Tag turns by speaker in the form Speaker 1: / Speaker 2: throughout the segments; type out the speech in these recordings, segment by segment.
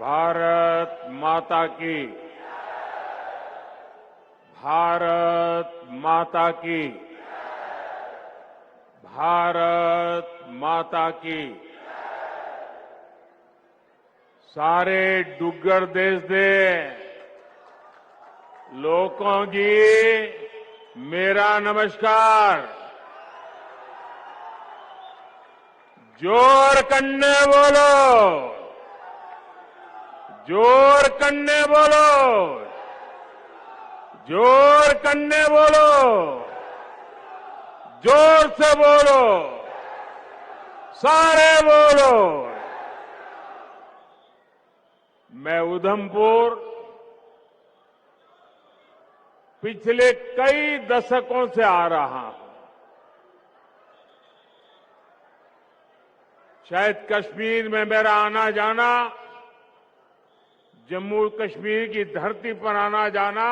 Speaker 1: भारत माता की, भारत माता की, भारत माता की। सारे डुग्गर देश दे लोगों की मेरा नमस्कार। जोर कन्ने बोलो, जोर कन्ने बोलो, जोर कन्ने बोलो, जोर से बोलो, सारे बोलो। मैं उधमपुर पिछले कई दशकों से आ रहा हूं। शायद कश्मीर में मेरा आना जाना, जम्मू कश्मीर की धरती पर आना जाना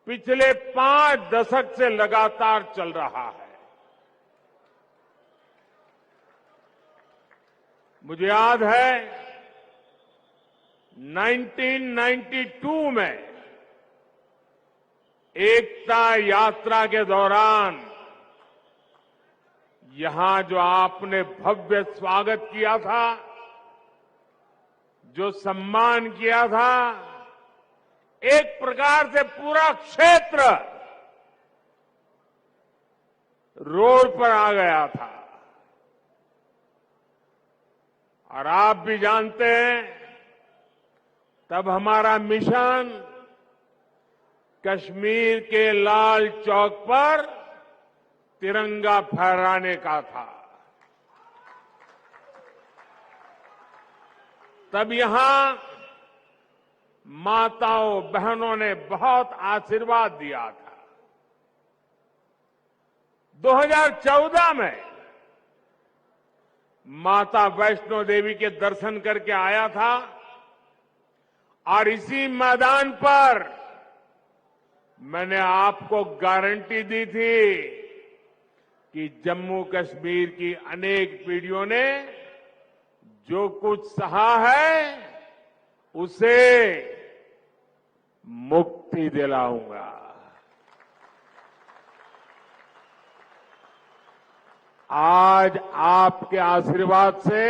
Speaker 1: पिछले 5 दशक से लगातार चल रहा है। मुझे याद है 1992 में एकता यात्रा के दौरान यहां जो आपने भव्य स्वागत किया था, जो सम्मान किया था, एक प्रकार से पूरा क्षेत्र रोड पर आ गया था। और आप भी जानते हैं, तब हमारा मिशन कश्मीर के लाल चौक पर तिरंगा फहराने का था। तब यहां माताओं बहनों ने बहुत आशीर्वाद दिया था। 2014 में माता वैष्णो देवी के दर्शन करके आया था और इसी मैदान पर मैंने आपको गारंटी दी थी कि जम्मू कश्मीर की अनेक पीढ़ियों ने जो कुछ सहा है उसे मुक्ति दिलाऊंगा। आज आपके आशीर्वाद से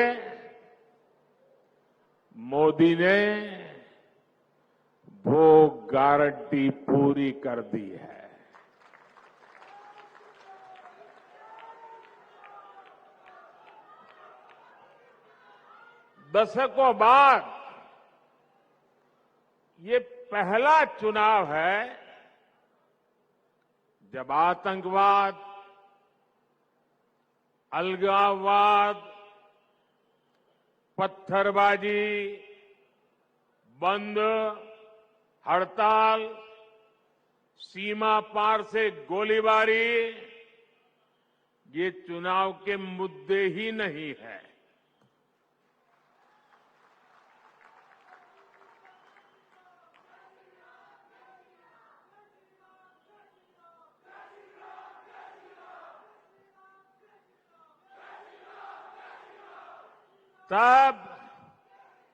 Speaker 1: मोदी ने वो गारंटी पूरी कर दी है। दशकों बाद ये पहला चुनाव है जब आतंकवाद, अलगाववाद, पत्थरबाजी, बंद, हड़ताल, सीमा पार से गोलीबारी ये चुनाव के मुद्दे ही नहीं है। तब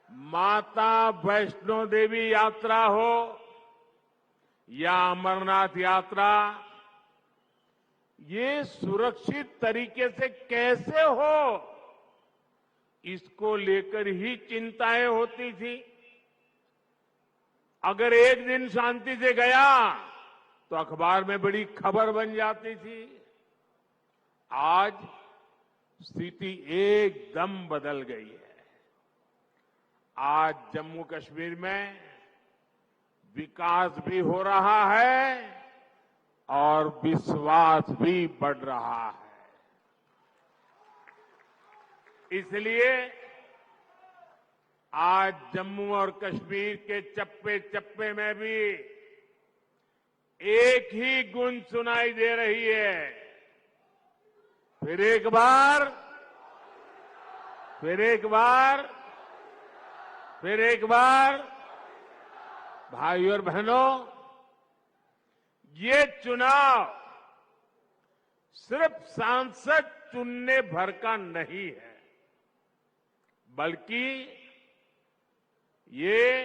Speaker 1: माता वैष्णो देवी यात्रा हो या अमरनाथ यात्रा, ये सुरक्षित तरीके से कैसे हो, इसको लेकर ही चिंताएं होती थी। अगर एक दिन शांति से गया तो अखबार में बड़ी खबर बन जाती थी। आज स्थिति एकदम बदल गई है। आज जम्मू कश्मीर में विकास भी हो रहा है और विश्वास भी बढ़ रहा है। इसलिए आज जम्मू और कश्मीर के चप्पे चप्पे में भी एक ही गूंज सुनाई दे रही है। फिर एक बार, फिर एक बार, फिर एक बार, भाइयों और बहनों, ये चुनाव सिर्फ सांसद चुनने भर का नहीं है, बल्कि ये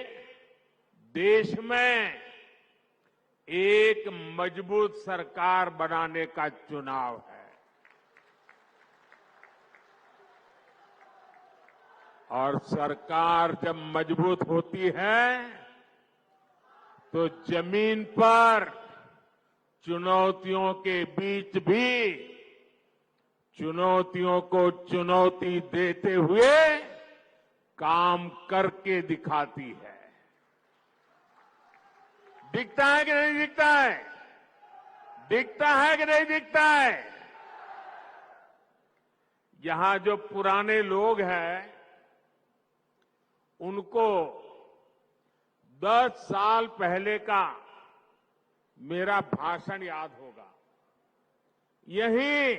Speaker 1: देश में एक मजबूत सरकार बनाने का चुनाव है। और सरकार जब मजबूत होती है तो जमीन पर चुनौतियों के बीच भी चुनौतियों को चुनौती देते हुए काम करके दिखाती है। दिखता है कि नहीं दिखता है? दिखता है कि नहीं दिखता है? यहां जो पुराने लोग हैं उनको 10 साल पहले का मेरा भाषण याद होगा। यही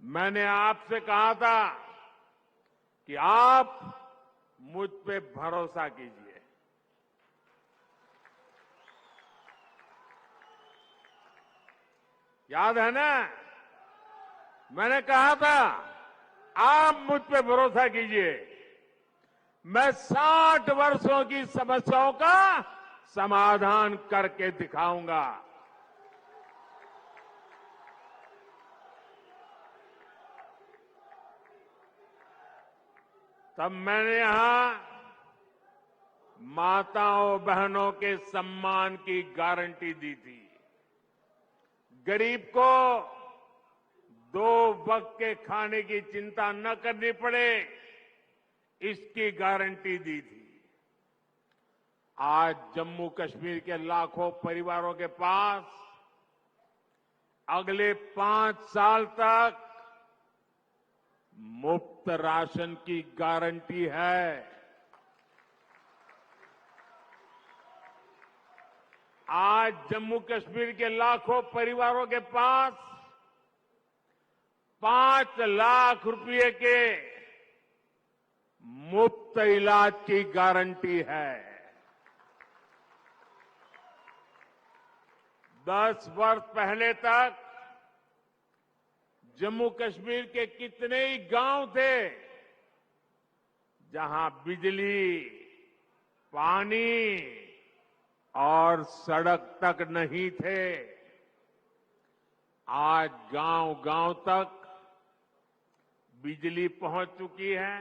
Speaker 1: मैंने आपसे कहा था कि आप मुझ पे भरोसा कीजिए। याद है ना? मैंने कहा था आप मुझ पे भरोसा कीजिए, मैं 60 वर्षों की समस्याओं का समाधान करके दिखाऊंगा। तब मैंने यहां माताओं बहनों के सम्मान की गारंटी दी थी। गरीब को 2 वक्त के खाने की चिंता न करनी पड़े, इसकी गारंटी दी थी। आज जम्मू कश्मीर के लाखों परिवारों के पास अगले 5 साल तक मुफ्त राशन की गारंटी है। आज जम्मू कश्मीर के लाखों परिवारों के पास 5 लाख रुपए के मुफ्त इलाज की गारंटी है। 10 वर्ष पहले तक जम्मू कश्मीर के कितने ही गांव थे जहां बिजली, पानी और सड़क तक नहीं थे। आज गांव-गांव तक बिजली पहुंच चुकी है।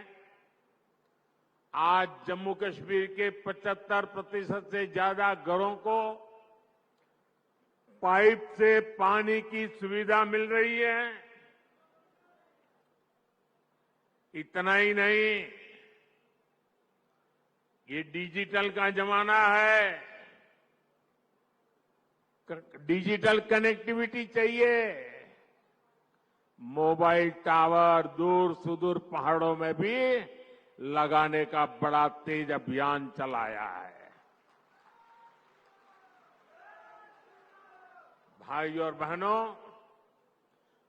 Speaker 1: आज जम्मू कश्मीर के 75% से ज्यादा घरों को पाइप से पानी की सुविधा मिल रही है। इतना ही नहीं, ये डिजिटल का जमाना है। डिजिटल कनेक्टिविटी चाहिए। मोबाइल टावर दूर सुदूर पहाड़ों में भी लगाने का बड़ा तेज अभियान चलाया है। भाई और बहनों,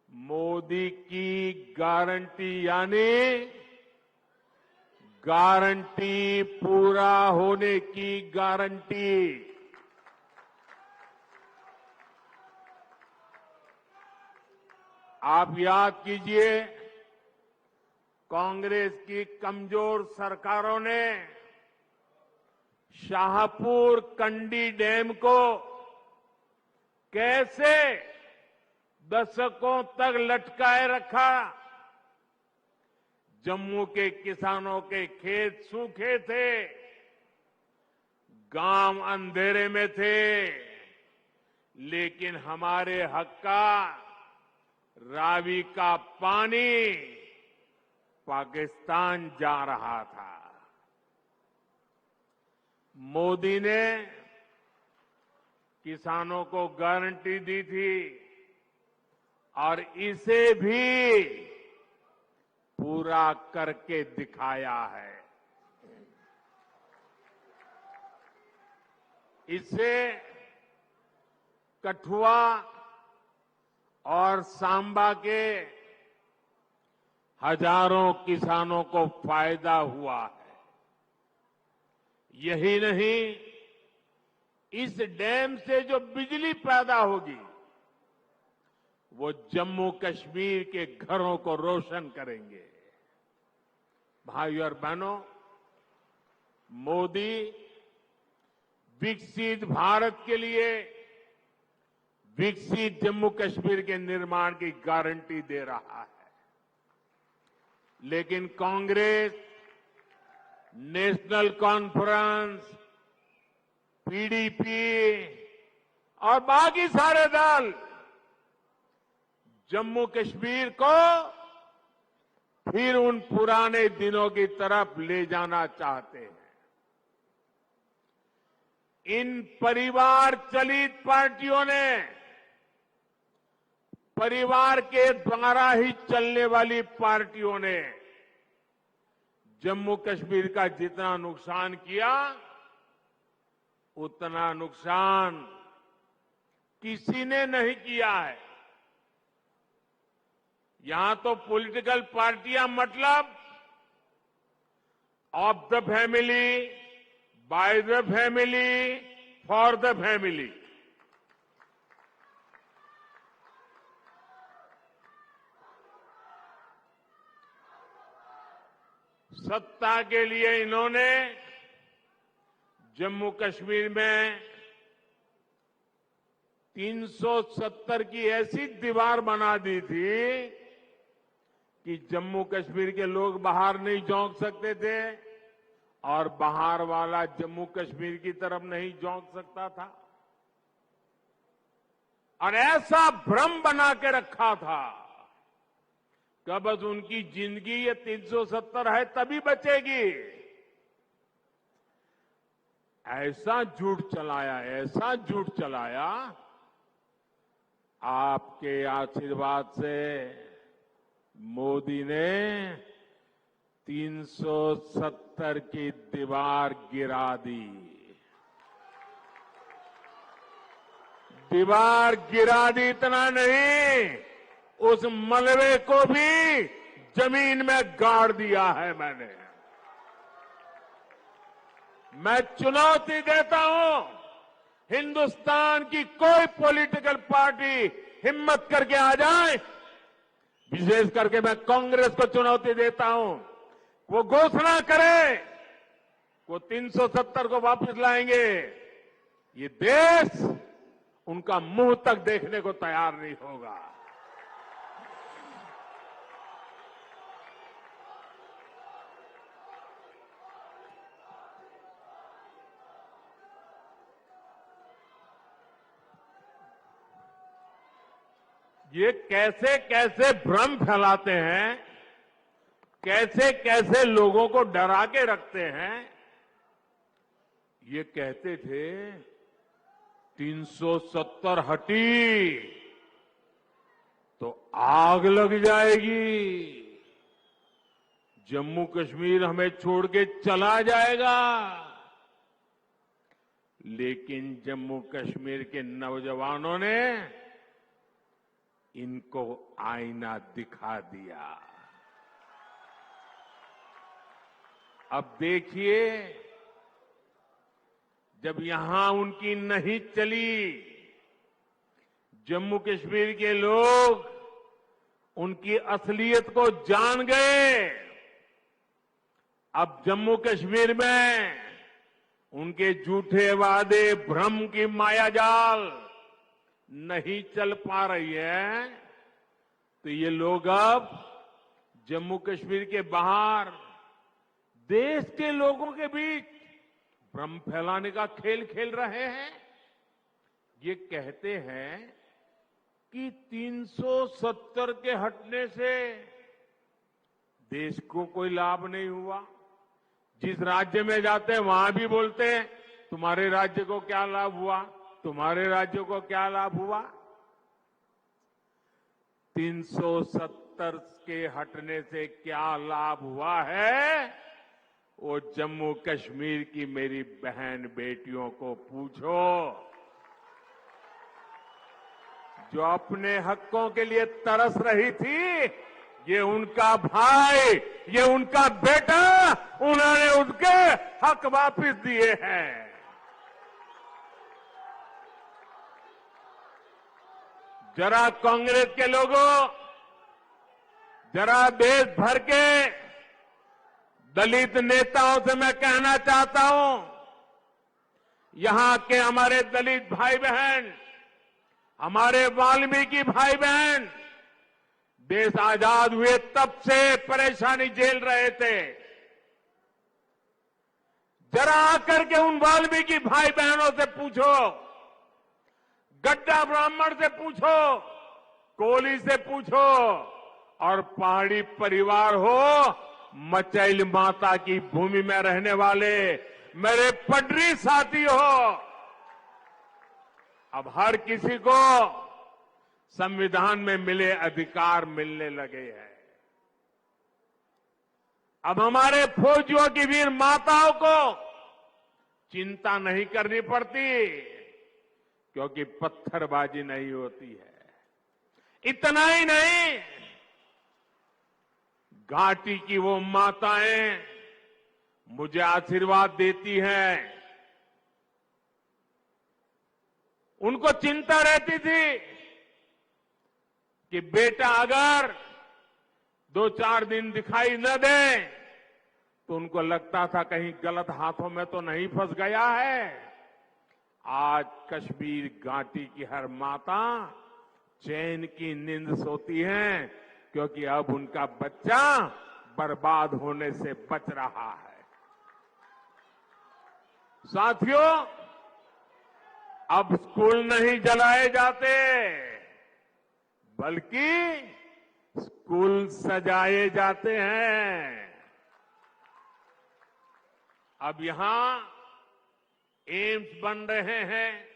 Speaker 1: मोदी की गारंटी यानी गारंटी पूरा होने की गारंटी। आप याद कीजिए, कांग्रेस की कमजोर सरकारों ने शाहपुर कंडी डैम को कैसे दशकों तक लटकाए रखा। जम्मू के किसानों के खेत सूखे थे, गांव अंधेरे में थे, लेकिन हमारे हक का रावी का पानी पाकिस्तान जा रहा था। मोदी ने किसानों को गारंटी दी थी और इसे भी पूरा करके दिखाया है। इससे कठुआ और सांबा के हजारों किसानों को फायदा हुआ है। यही नहीं, इस डैम से जो बिजली पैदा होगी वो जम्मू कश्मीर के घरों को रोशन करेंगे। भाइयों और बहनों, मोदी विकसित भारत के लिए विकसित जम्मू कश्मीर के निर्माण की गारंटी दे रहा है। लेकिन कांग्रेस, नेशनल कॉन्फ्रेंस, पीडीपी और बाकी सारे दल जम्मू कश्मीर को फिर उन पुराने दिनों की तरफ ले जाना चाहते हैं। इन परिवार चलित पार्टियों ने परिवार के द्वारा ही चलने वाली पार्टियों ने जम्मू कश्मीर का जितना नुकसान किया, उतना नुकसान किसी ने नहीं किया है। यहां तो पॉलिटिकल पार्टियां मतलब of the family, by the family, for the family. सत्ता के लिए इन्होंने जम्मू कश्मीर में 370 की ऐसी दीवार बना दी थी कि जम्मू कश्मीर के लोग बाहर नहीं झोंक सकते थे और बाहर वाला जम्मू कश्मीर की तरफ नहीं झोंक सकता था। और ऐसा भ्रम बना के रखा था कि बस उनकी जिंदगी ये 370 है तभी बचेगी। ऐसा झूठ चलाया, ऐसा झूठ चलाया। आपके आशीर्वाद से मोदी ने 370 की दीवार गिरा दी। दीवार गिरा दी इतना नहीं, उस मलबे को भी जमीन में गाड़ दिया है मैंने। मैं चुनौती देता हूं, हिंदुस्तान की कोई पॉलिटिकल पार्टी हिम्मत करके आ जाए, विशेष करके मैं कांग्रेस को चुनौती देता हूं, वो घोषणा करे वो 370 को वापस लाएंगे, ये देश उनका मुंह तक देखने को तैयार नहीं होगा। ये कैसे कैसे भ्रम फैलाते हैं, कैसे कैसे लोगों को डरा के रखते हैं। ये कहते थे 370 हटी तो आग लग जाएगी, जम्मू कश्मीर हमें छोड़ के चला जाएगा। लेकिन जम्मू कश्मीर के नौजवानों ने इनको आईना दिखा दिया। अब देखिए, जब यहां उनकी नहीं चली, जम्मू कश्मीर के लोग उनकी असलियत को जान गए। अब जम्मू कश्मीर में उनके झूठे वादे, भ्रम की मायाजाल नहीं चल पा रही है, तो ये लोग अब जम्मू कश्मीर के बाहर देश के लोगों के बीच भ्रम फैलाने का खेल खेल रहे हैं। ये कहते हैं कि 370 के हटने से देश को कोई लाभ नहीं हुआ। जिस राज्य में जाते हैं वहां भी बोलते हैं तुम्हारे राज्य को क्या लाभ हुआ, तुम्हारे राज्य को क्या लाभ हुआ। 370 के हटने से क्या लाभ हुआ है, वो जम्मू कश्मीर की मेरी बहन बेटियों को पूछो, जो अपने हकों के लिए तरस रही थी। ये उनका भाई, ये उनका बेटा, उन्होंने उनके हक वापस दिए हैं। जरा कांग्रेस के लोगों, जरा देश भर के दलित नेताओं से मैं कहना चाहता हूं, यहां के हमारे दलित भाई बहन, हमारे वाल्मीकि भाई बहन देश आजाद हुए तब से परेशानी झेल रहे थे। जरा आकर के उन वाल्मीकि भाई बहनों से पूछो, गड्ढा ब्राह्मण से पूछो, कोली से पूछो और पहाड़ी परिवार हो, मचैल माता की भूमि में रहने वाले मेरे पटरी साथी हो, अब हर किसी को संविधान में मिले अधिकार मिलने लगे हैं। अब हमारे फौजियों की वीर माताओं को चिंता नहीं करनी पड़ती, क्योंकि पत्थरबाजी नहीं होती है। इतना ही नहीं, घाटी की वो माताएं मुझे आशीर्वाद देती हैं। उनको चिंता रहती थी कि बेटा अगर 2-4 दिन दिखाई न दे तो उनको लगता था कहीं गलत हाथों में तो नहीं फंस गया है। आज कश्मीर घाटी की हर माता चैन की नींद सोती है, क्योंकि अब उनका बच्चा बर्बाद होने से बच रहा है। साथियों, अब स्कूल नहीं जलाए जाते, बल्कि स्कूल सजाए जाते हैं। अब यहां एम्स बन रहे हैं,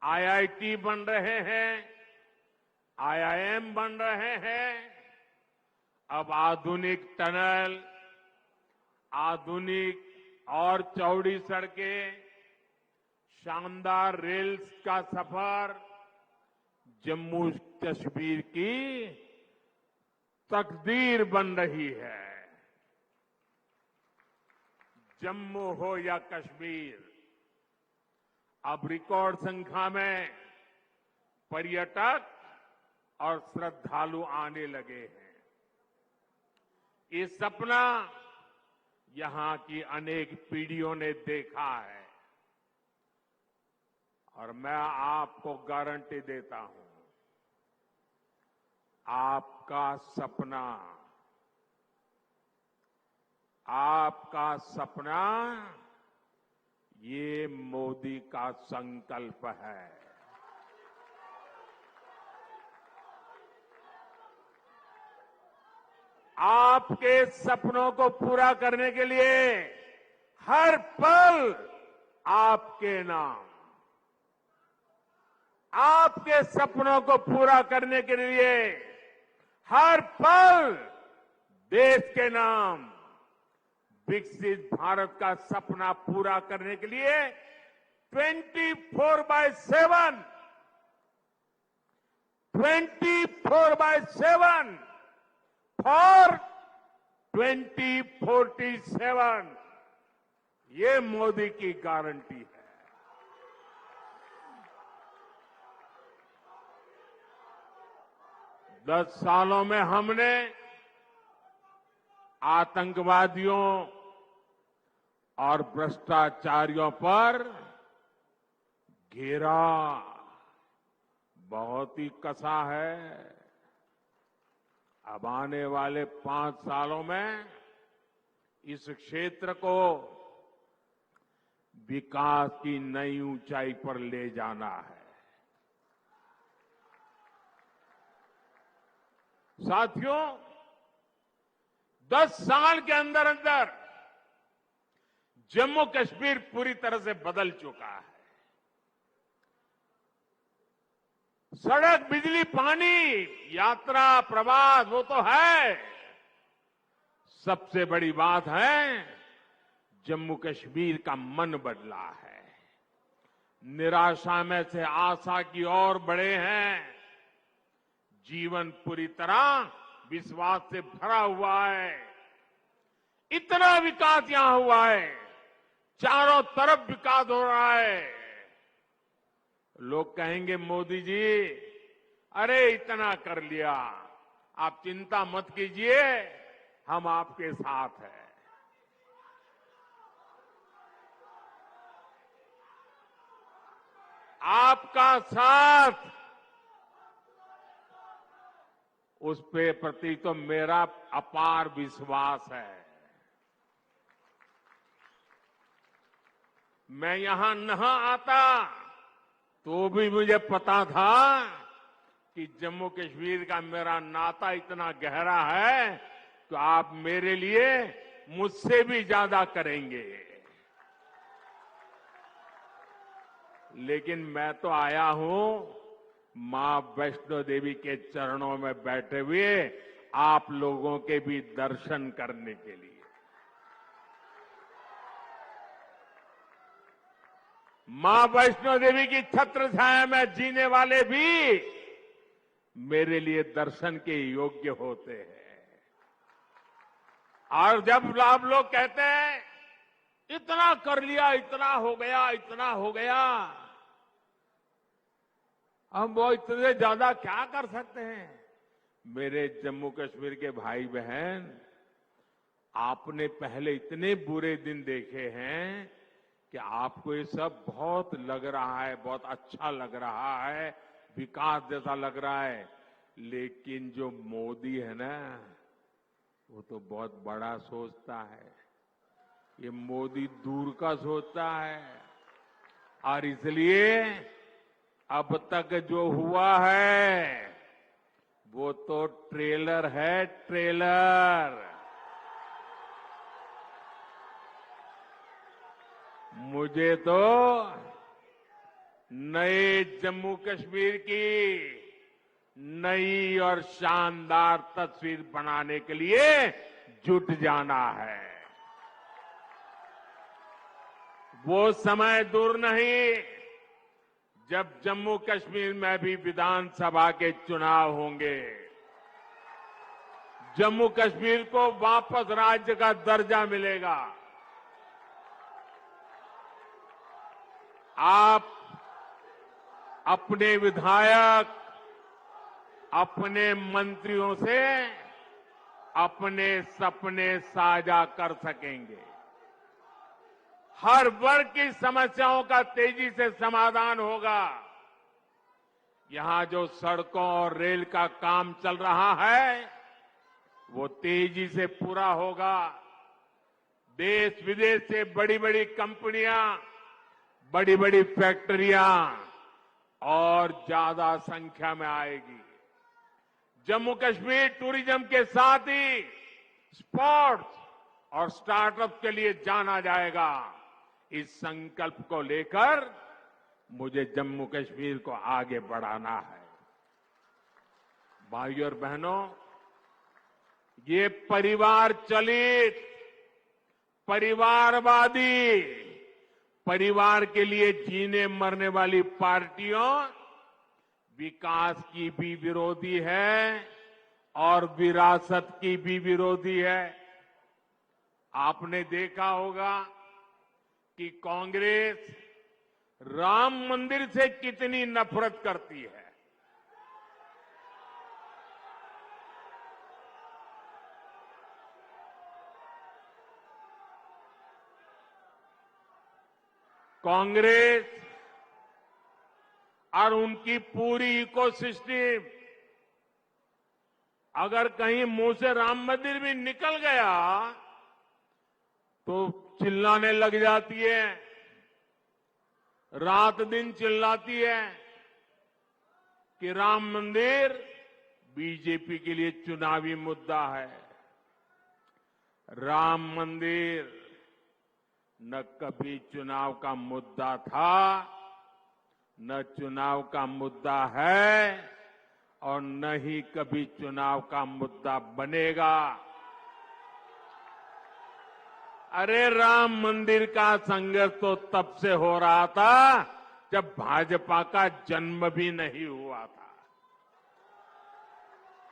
Speaker 1: आईआईटी बन रहे हैं, आईआईएम बन रहे हैं। अब आधुनिक टनल, आधुनिक और चौड़ी सड़कें, शानदार रेल्स का सफर जम्मू कश्मीर की तकदीर बन रही है। जम्मू हो या कश्मीर, अब रिकॉर्ड संख्या में पर्यटक और श्रद्धालु आने लगे हैं। ये सपना यहां की अनेक पीढ़ियों ने देखा है और मैं आपको गारंटी देता हूं, आपका सपना, आपका सपना ये मोदी का संकल्प है। आपके सपनों को पूरा करने के लिए हर पल आपके नाम, आपके सपनों को पूरा करने के लिए हर पल देश के नाम, विकसित भारत का सपना पूरा करने के लिए 24/7 फॉर 2047 ये मोदी की गारंटी है। दस सालों में हमने आतंकवादियों और भ्रष्टाचारियों पर घेरा बहुत ही कसा है। अब आने वाले 5 सालों में इस क्षेत्र को विकास की नई ऊंचाई पर ले जाना है। साथियों, 10 साल के अंदर अंदर जम्मू कश्मीर पूरी तरह से बदल चुका है। सड़क, बिजली, पानी, यात्रा, प्रवास वो तो है, सबसे बड़ी बात है जम्मू कश्मीर का मन बदला है। निराशा में से आशा की ओर बढ़े हैं। जीवन पूरी तरह विश्वास से भरा हुआ है। इतना विकास यहां हुआ है, चारों तरफ विकास हो रहा है। लोग कहेंगे मोदी जी, अरे इतना कर लिया, आप चिंता मत कीजिए, हम आपके साथ हैं। आपका साथ, उस पे प्रति तो मेरा अपार विश्वास है। मैं यहां न आता तो भी मुझे पता था कि जम्मू कश्मीर का मेरा नाता इतना गहरा है तो आप मेरे लिए मुझसे भी ज्यादा करेंगे। लेकिन मैं तो आया हूं मां वैष्णो देवी के चरणों में बैठे हुए आप लोगों के भी दर्शन करने के लिए। मां वैष्णो देवी की छत्र छाया में जीने वाले भी मेरे लिए दर्शन के योग्य होते हैं। और जब आप लोग कहते हैं इतना कर लिया, इतना हो गया, इतना हो गया, हम वो इतने ज्यादा क्या कर सकते हैं? मेरे जम्मू कश्मीर के भाई बहन, आपने पहले इतने बुरे दिन देखे हैं कि आपको ये सब बहुत लग रहा है, बहुत अच्छा लग रहा है, विकास जैसा लग रहा है। लेकिन जो मोदी है ना, वो तो बहुत बड़ा सोचता है। ये मोदी दूर का सोचता है और इसलिए अब तक जो हुआ है वो तो ट्रेलर है, ट्रेलर। मुझे तो नए जम्मू कश्मीर की नई और शानदार तस्वीर बनाने के लिए जुट जाना है। वो समय दूर नहीं जब जम्मू कश्मीर में भी विधानसभा के चुनाव होंगे। जम्मू कश्मीर को वापस राज्य का दर्जा मिलेगा। आप अपने विधायक, अपने मंत्रियों से अपने सपने साझा कर सकेंगे। हर वर्ग की समस्याओं का तेजी से समाधान होगा। यहां जो सड़कों और रेल का काम चल रहा है वो तेजी से पूरा होगा। देश विदेश से बड़ी बड़ी कंपनियां, बड़ी बड़ी फैक्ट्रियां और ज्यादा संख्या में आएगी। जम्मू कश्मीर टूरिज्म के साथ ही स्पोर्ट्स और स्टार्टअप के लिए जाना जाएगा। इस संकल्प को लेकर मुझे जम्मू कश्मीर को आगे बढ़ाना है। भाइयों और बहनों, ये परिवार चलित, परिवारवादी, परिवार के लिए जीने मरने वाली पार्टियों विकास की भी विरोधी है और विरासत की भी विरोधी है। आपने देखा होगा कि कांग्रेस राम मंदिर से कितनी नफरत करती है। कांग्रेस और उनकी पूरी इकोसिस्टम अगर कहीं मुंह से राम मंदिर भी निकल गया तो चिल्लाने लग जाती है, रात दिन चिल्लाती है कि राम मंदिर बीजेपी के लिए चुनावी मुद्दा है। राम मंदिर न कभी चुनाव का मुद्दा था, न चुनाव का मुद्दा है और न ही कभी चुनाव का मुद्दा बनेगा। अरे राम मंदिर का संघर्ष तो तब से हो रहा था जब भाजपा का जन्म भी नहीं हुआ था।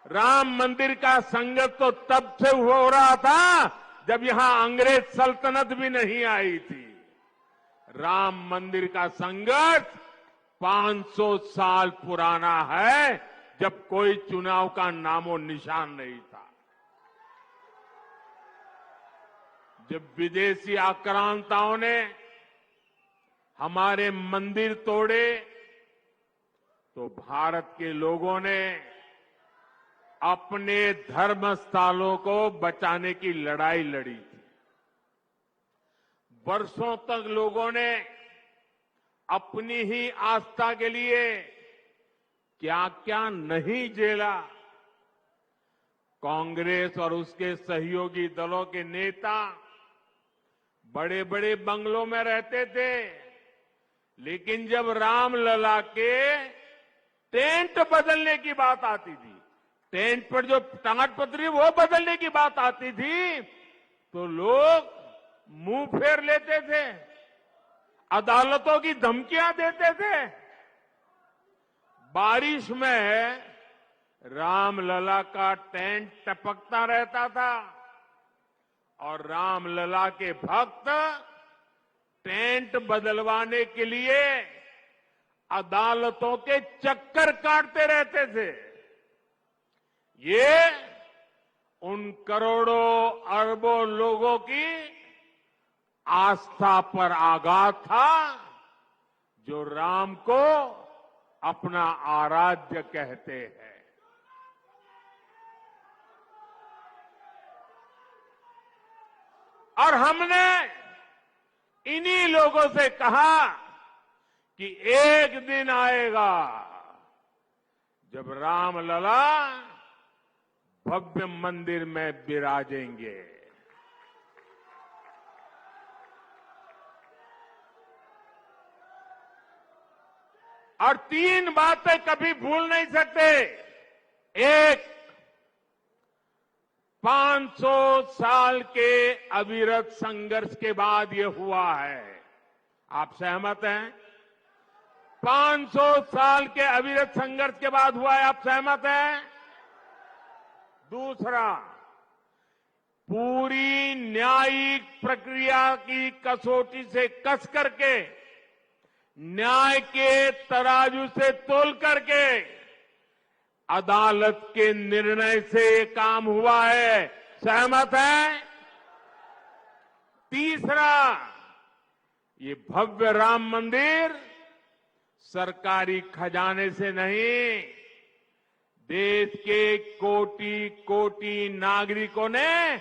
Speaker 1: राम मंदिर का संघर्ष तो तब से हो रहा था जब यहां अंग्रेज सल्तनत भी नहीं आई थी। राम मंदिर का संघर्ष 500 साल पुराना है, जब कोई चुनाव का नामो निशान नहीं था। जब विदेशी आक्रांताओं ने हमारे मंदिर तोड़े, तो भारत के लोगों ने अपने धर्म स्थलों को बचाने की लड़ाई लड़ी थी। वर्षों तक लोगों ने अपनी ही आस्था के लिए क्या क्या नहीं झेला। कांग्रेस और उसके सहयोगी दलों के नेता बड़े बड़े बंगलों में रहते थे, लेकिन जब रामलला के टेंट बदलने की बात आती थी, टेंट पर जो ताड़पत्री वो बदलने की बात आती थी, तो लोग मुंह फेर लेते थे, अदालतों की धमकियां देते थे। बारिश में रामलला का टेंट टपकता रहता था और रामलला के भक्त टेंट बदलवाने के लिए अदालतों के चक्कर काटते रहते थे। ये उन करोड़ों अरबों लोगों की आस्था पर आघात था जो राम को अपना आराध्य कहते हैं। और हमने इन्हीं लोगों से कहा कि एक दिन आएगा जब रामलला भव्य मंदिर में विराजेंगे। और तीन बातें कभी भूल नहीं सकते। एक, 500 साल के अविरत संघर्ष के बाद ये हुआ है। आप सहमत हैं? 500 साल के अविरत संघर्ष के बाद हुआ है। आप सहमत हैं? दूसरा, पूरी न्यायिक प्रक्रिया की कसौटी से कस करके, न्याय के तराजू से तोल करके अदालत के निर्णय से ये काम हुआ है। सहमत है? तीसरा, ये भव्य राम मंदिर सरकारी खजाने से नहीं, देश के कोटि कोटि नागरिकों ने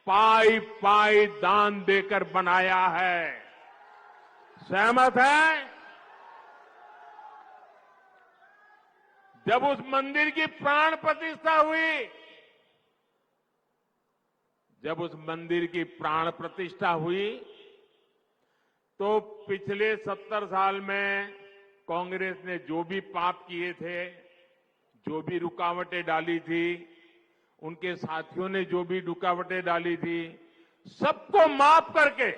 Speaker 1: पाई पाई दान देकर बनाया है। सहमत है? जब उस मंदिर की प्राण प्रतिष्ठा हुई, जब उस मंदिर की प्राण प्रतिष्ठा हुई, तो पिछले 70 साल में कांग्रेस ने जो भी पाप किए थे, जो भी रुकावटें डाली थी, उनके साथियों ने जो भी रुकावटें डाली थी, सबको माफ करके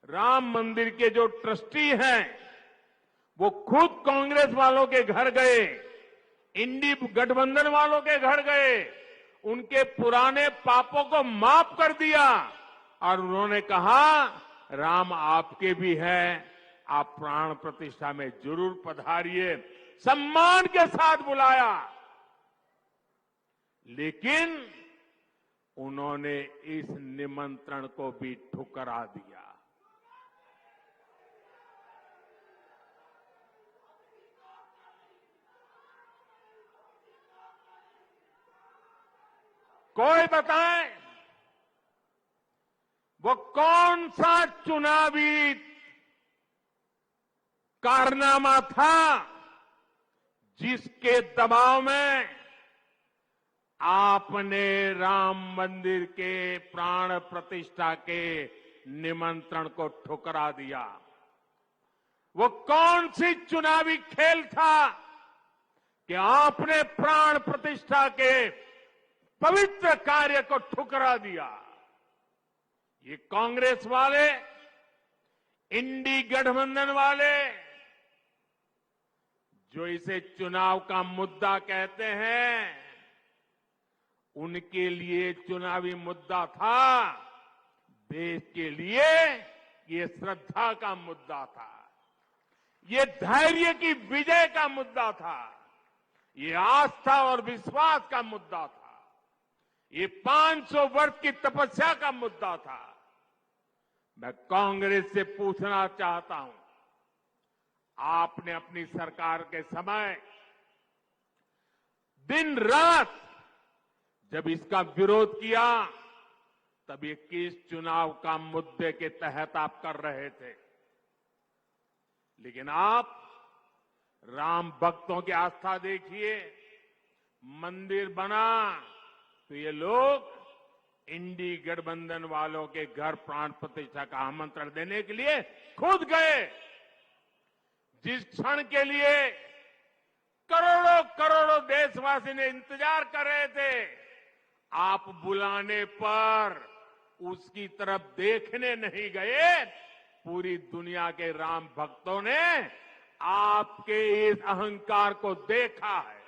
Speaker 1: राम मंदिर के जो ट्रस्टी हैं, वो खुद कांग्रेस वालों के घर गए, इंडी गठबंधन वालों के घर गए, उनके पुराने पापों को माफ कर दिया और उन्होंने कहा राम आपके भी हैं, आप प्राण प्रतिष्ठा में जरूर पधारिए। सम्मान के साथ बुलाया, लेकिन उन्होंने इस निमंत्रण को भी ठुकरा दिया। कोई बताए वो कौन सा चुनावी कारनामा था जिसके दबाव में आपने राम मंदिर के प्राण प्रतिष्ठा के निमंत्रण को ठुकरा दिया? वो कौन सी चुनावी खेल था कि आपने प्राण प्रतिष्ठा के पवित्र कार्य को ठुकरा दिया? ये कांग्रेस वाले, इंडी गठबंधन वाले, जो इसे चुनाव का मुद्दा कहते हैं, उनके लिए चुनावी मुद्दा था, देश के लिए ये श्रद्धा का मुद्दा था, ये धैर्य की विजय का मुद्दा था, ये आस्था और विश्वास का मुद्दा था, ये 500 वर्ष की तपस्या का मुद्दा था। मैं कांग्रेस से पूछना चाहता हूं, आपने अपनी सरकार के समय दिन रात जब इसका विरोध किया तब 21 चुनाव का मुद्दे के तहत आप कर रहे थे। लेकिन आप राम भक्तों की आस्था देखिए, मंदिर बना तो ये लोग इंडी गठबंधन वालों के घर प्राण प्रतिष्ठा का आमंत्रण देने के लिए खुद गए। जिस क्षण के लिए करोड़ों करोड़ों देशवासी ने इंतजार कर रहे थे, आप बुलाने पर उसकी तरफ देखने नहीं गए। पूरी दुनिया के राम भक्तों ने आपके इस अहंकार को देखा है,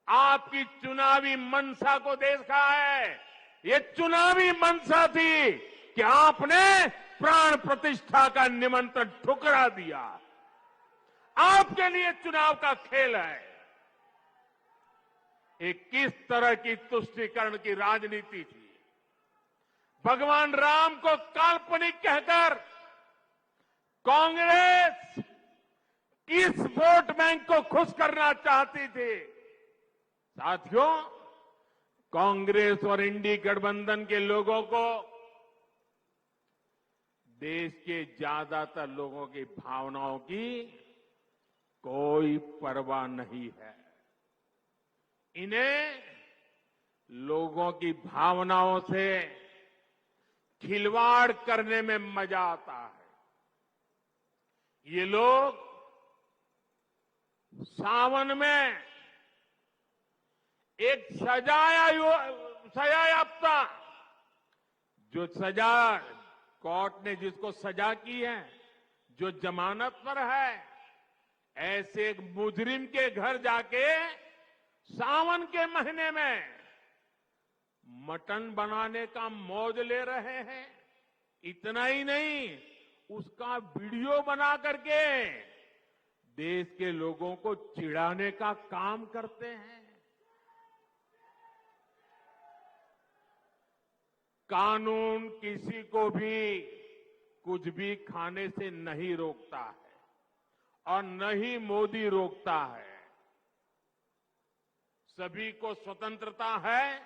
Speaker 1: आपकी चुनावी मंशा को देखा है। ये चुनावी मंशा थी कि आपने प्राण प्रतिष्ठा का निमंत्रण ठुकरा दिया। आपके लिए चुनाव का खेल है। एक किस तरह की तुष्टीकरण की राजनीति थी। भगवान राम को काल्पनिक कहकर कांग्रेस किस वोट बैंक को खुश करना चाहती थी। साथियों, कांग्रेस और इंडी गठबंधन के लोगों को देश के ज्यादातर लोगों की भावनाओं की कोई परवाह नहीं है। इन्हें लोगों की भावनाओं से खिलवाड़ करने में मजा आता है। ये लोग सावन में एक सजायाफ्ता जो सजा कोर्ट ने जिसको सजा की है, जो जमानत पर है, ऐसे एक मुजरिम के घर जाके सावन के महीने में मटन बनाने का मौज ले रहे हैं। इतना ही नहीं, उसका वीडियो बना करके देश के लोगों को चिढ़ाने का काम करते हैं। कानून किसी को भी कुछ भी खाने से नहीं रोकता है और न ही मोदी रोकता है। सभी को स्वतंत्रता है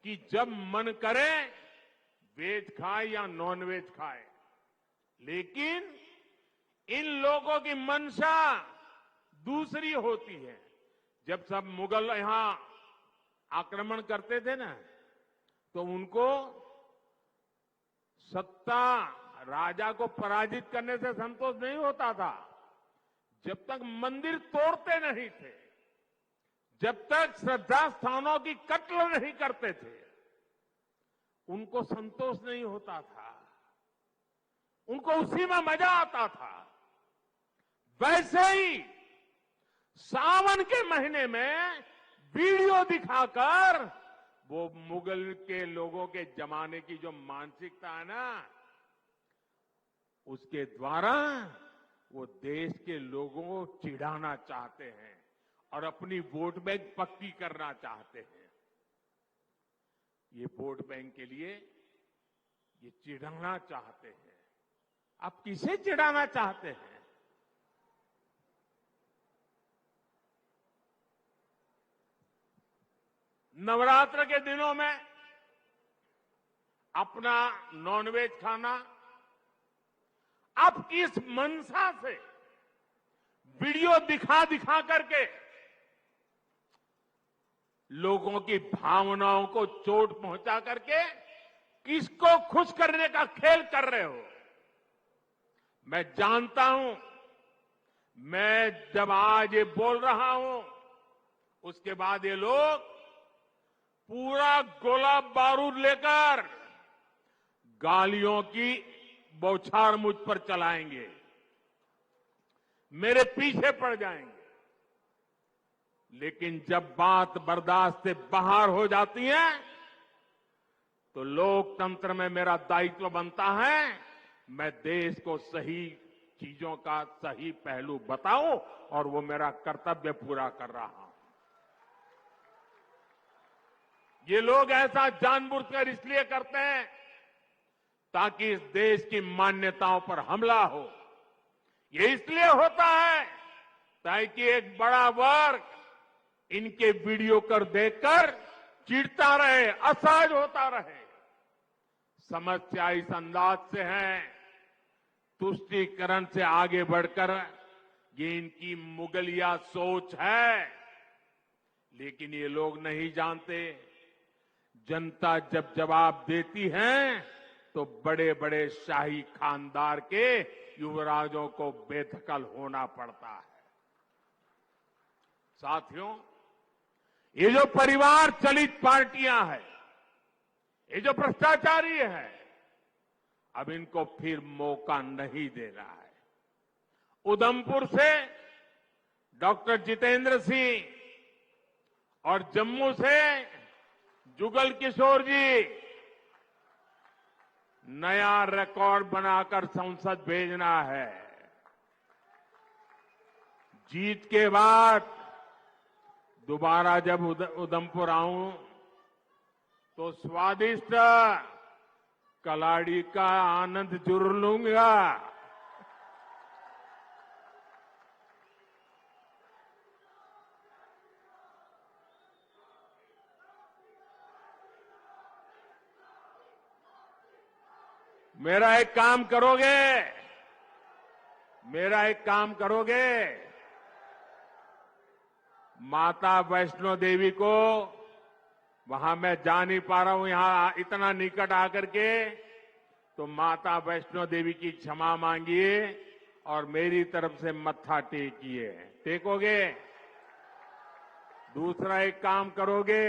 Speaker 1: कि जब मन करे वेज खाए या नॉन वेज खाए। लेकिन इन लोगों की मंशा दूसरी होती है। जब सब मुगल यहां आक्रमण करते थे ना, तो उनको सत्ता राजा को पराजित करने से संतोष नहीं होता था। जब तक मंदिर तोड़ते नहीं थे, जब तक श्रद्धा स्थानों की कत्ल नहीं करते थे, उनको संतोष नहीं होता था। उनको उसी में मजा आता था। वैसे ही सावन के महीने में वीडियो दिखाकर वो मुगल के लोगों के जमाने की जो मानसिकता है ना, उसके द्वारा वो देश के लोगों को चिढ़ाना चाहते हैं और अपनी वोट बैंक पक्की करना चाहते हैं। ये वोट बैंक के लिए ये चिढ़ाना चाहते हैं। आप किसे चिढ़ाना चाहते हैं? नवरात्र के दिनों में अपना नॉनवेज खाना आप किस मंशा से वीडियो दिखा दिखा करके लोगों की भावनाओं को चोट पहुंचा करके किसको खुश करने का खेल कर रहे हो? मैं जानता हूं, मैं जब आज ये बोल रहा हूं, उसके बाद ये लोग पूरा गोला बारूद लेकर गालियों की बौछार मुझ पर चलाएंगे, मेरे पीछे पड़ जाएंगे। लेकिन जब बात बर्दाश्त से बाहर हो जाती है तो लोकतंत्र में मेरा दायित्व बनता है मैं देश को सही चीजों का सही पहलू बताऊं और वो मेरा कर्तव्य पूरा कर रहा हूं। ये लोग ऐसा जानबूझकर इसलिए करते हैं ताकि इस देश की मान्यताओं पर हमला हो। ये इसलिए होता है ताकि एक बड़ा वर्ग इनके वीडियो कर देखकर चिढ़ता रहे, असहज होता रहे। समस्या इस अंदाज से है, तुष्टीकरण से आगे बढ़कर ये इनकी मुगलिया सोच है। लेकिन ये लोग नहीं जानते, जनता जब जवाब देती है तो बड़े बड़े शाही खानदार के युवराजों को बेदखल होना पड़ता है। साथियों, ये जो परिवार चलित पार्टियां हैं, ये जो भ्रष्टाचारी है, अब इनको फिर मौका नहीं दे रहा है। उधमपुर से डॉक्टर जितेंद्र सिंह और जम्मू से जुगल किशोर जी नया रिकॉर्ड बनाकर संसद भेजना है। जीत के बाद दोबारा जब उधमपुर आऊं तो स्वादिष्ट कलाड़ी का आनंद जरूर लूंगा। मेरा एक काम करोगे, माता वैष्णो देवी को, वहां मैं जा नहीं पा रहा हूं यहां इतना निकट आकर के, तो माता वैष्णो देवी की क्षमा मांगिए और मेरी तरफ से मत्था टेकिए। टेकोगे? दूसरा एक काम करोगे,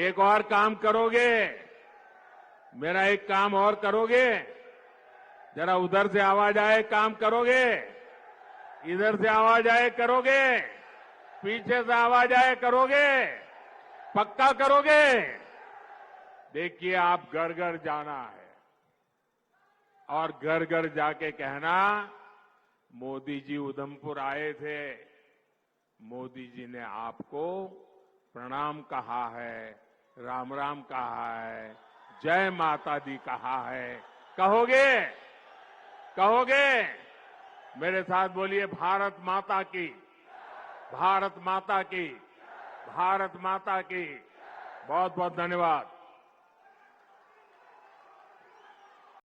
Speaker 1: एक और काम करोगे, मेरा एक काम और करोगे? जरा उधर से आवाज आए, काम करोगे? इधर से आवाज आए, करोगे? पीछे से आवाज आए, करोगे? पक्का करोगे? देखिए, आप घर घर जाना है और घर घर जाके कहना, मोदी जी उधमपुर आए थे, मोदी जी ने आपको प्रणाम कहा है, राम राम कहा है, जय माता दी कहा है। कहोगे? कहोगे? मेरे साथ बोलिए, भारत माता की, भारत माता की, भारत माता की। बहुत बहुत धन्यवाद।